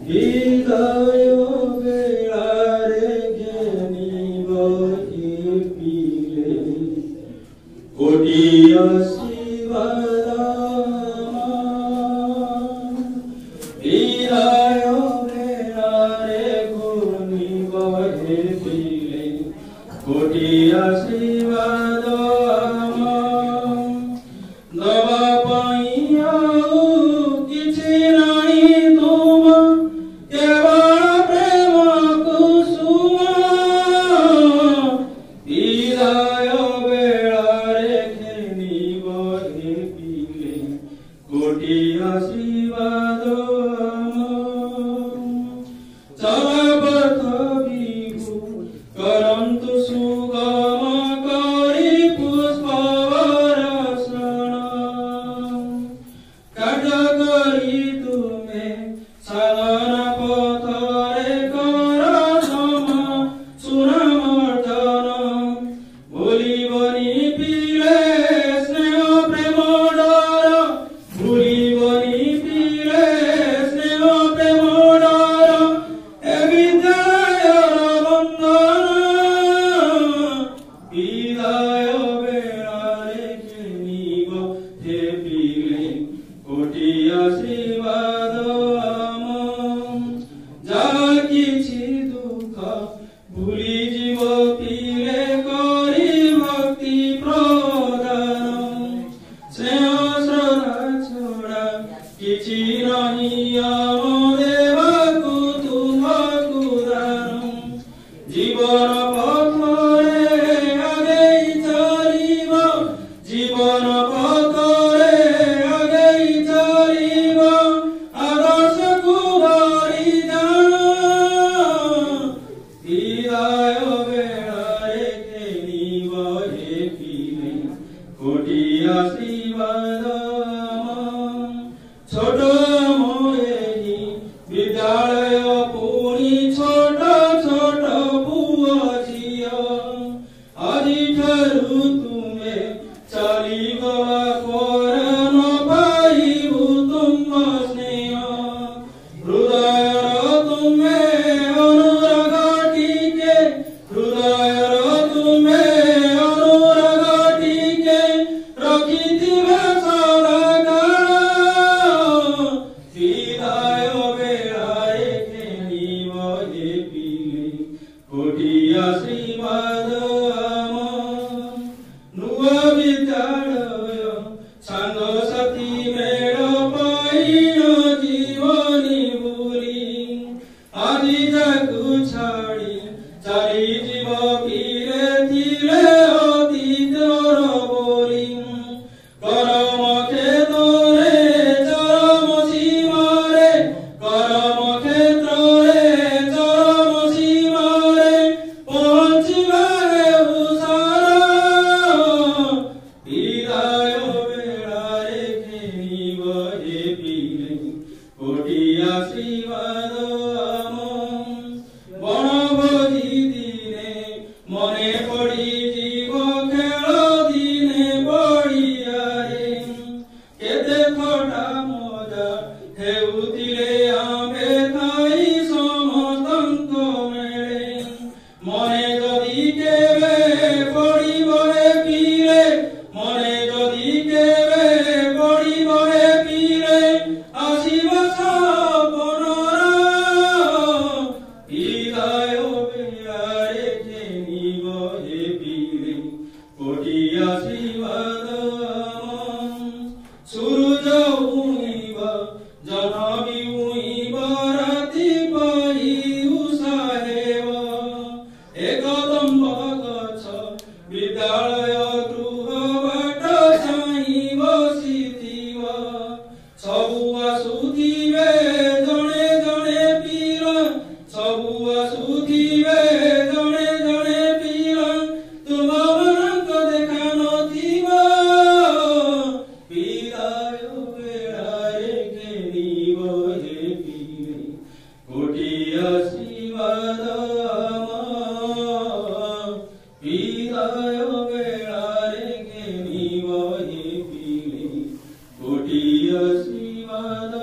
বিদায় বেড়ারে ঘেনিব এ পিলে কোটি আশীর্বাদ বিদায় বেড়ারে ঘনিব এ পিলে কোটি আশীর্বাদ দবা পাইয়া কিছু নাই তোমা কেবল প্রেম কুসুম বিদায় বেড়ারে ঘেনিব এ পিলে কোটি আশীর্বাদ চলপথ বিভু করন্তু সুগম করি পুষ্পবর্ষণ କାର୍ଯ୍ୟ କରି ତୁମେ ସାଧନ ପଥରେ କର ସୁନାମର୍ଜନ ଭୁଲିବନି ପିଲେ ସ୍ନେହ ପ୍ରେମ ଡର ଭୁଲିବନି ପିଲେ ସ୍ନେହ ପ୍ରେମ ଡର ଏ ବିଦ୍ୟାଳୟର ବନ୍ଧନ ବିଦାୟ ବେଳାରେ ଘେନିବ ଏ ପିଲେ কোটি আশীর্বাদ যা কিছু দুঃখ ভুলি জীব পিলে করি ভক্তি প্রদান স্নেহ শ্রদ্ধা ছড়া কিছু নাহি আম দেবাকু তুমকু দান জীবন পথরে আগেই চালিব জীবন পথরে আগেই চালিব আদর্শকু ধরি জান বিদায় বেড়ারে ঘেনিব এ পিলে কোটি আশীর্বাদ ছোট ময়েহি বিদ্যালয় পুনি ছোট ছোট পুଅ ଝିଅ ଆଜିଠାରୁ ତୁମେ ଚାଲିଗଲା ପରେ ନ ପାଇବୁ ତୁମ ସ୍ନେହ ହୃଦୟର ତୁମେ ଅନୁରାଗ ଟିକେ ହୃଦୟର ତୁମେ ଅନୁରାଗ ଟିକେ ରଖିଥିବେ ସଦାକାଳ ବିଦାୟ ବେଳାରେ ଘେନିବ ଏ ପିଲେ କୋଟି ଆଶୀର୍ବାଦ ନୂଆ ବିଦ୍ୟାଳୟ ସାଙ୍ଗସାଥୀ ମେଳ ପାଇଣ ଜୀବନି ବୁଲି ଆଜି ଯାକୁ ଛାଡ଼ି ଚାଲିଯିବ ପିଲେ ଥିଲେ ଅତୀତର ବୋଲି କରମ କ୍ଷେତ୍ରରେ ଚରମ ସୀମାରେ କରମ କ୍ଷେତ୍ରରେ ଚରମ ସୀମାରେ ପହଞ୍ଚିବା ହେଉସାର ବିଦାୟ ବେଳାରେ ଘେନିବ ଏ ପିଲେ କୋଟି ଆଶୀର୍ବାଦ ବଣଭୋଜି ଦିନେ ମନେ ପଡ଼ିଯିବ ଖେଳ ଦିନେ ପଡ଼ିଆରେ କେତେ ଥଟ୍ଟା ମଜା ହେଉଥିଲେ ଆମ୍ଭେ ଥାଇ ସମସ୍ତଙ୍କ ମେଳେ ମନେ ଯଦି କେବେ ପଡ଼ିବ ଏ ପିଲେ ମନେ ଯଦି କେବେ ପଡ଼ିବ ଏ ପିଲେ ଆସିବ ସପନର ବିଦାୟ ବେଳାରେ ଘେନିବ ଏ ପିଲେ କୋଟି ଆଶୀର୍ବାଦ ସୂରୁଜ ଉଇଁବ ଜହ୍ନ ବି ଉଇଁବ ରାତି ପାହି ଉଷା ହେବ ଏ କଦମ୍ବ ଗଛ ବିଦ୍ୟାଳୟ ଗୃହ ବାଟ ଚାହିଁ ବସିଥିବ ସବୁ ଆସୁଥିବେ ଜଣେ ଜଣେ ପିଲ ସବୁ ଆସୁଥିବେ ଜଣେ ଜଣେ ପିଲ ତୁମମାନଙ୍କ ଦେଖା ନଥିବ ବିଦାୟ ବେଳାରେ ଘେନିବ ଏ ପିଲେ କୋଟି ଆଶୀର୍ବାଦ ବିଦାୟ ବେଳାରେ ଘେନିବ ଏ ପିଲେ କୋଟି ଆଶୀର୍ବାଦ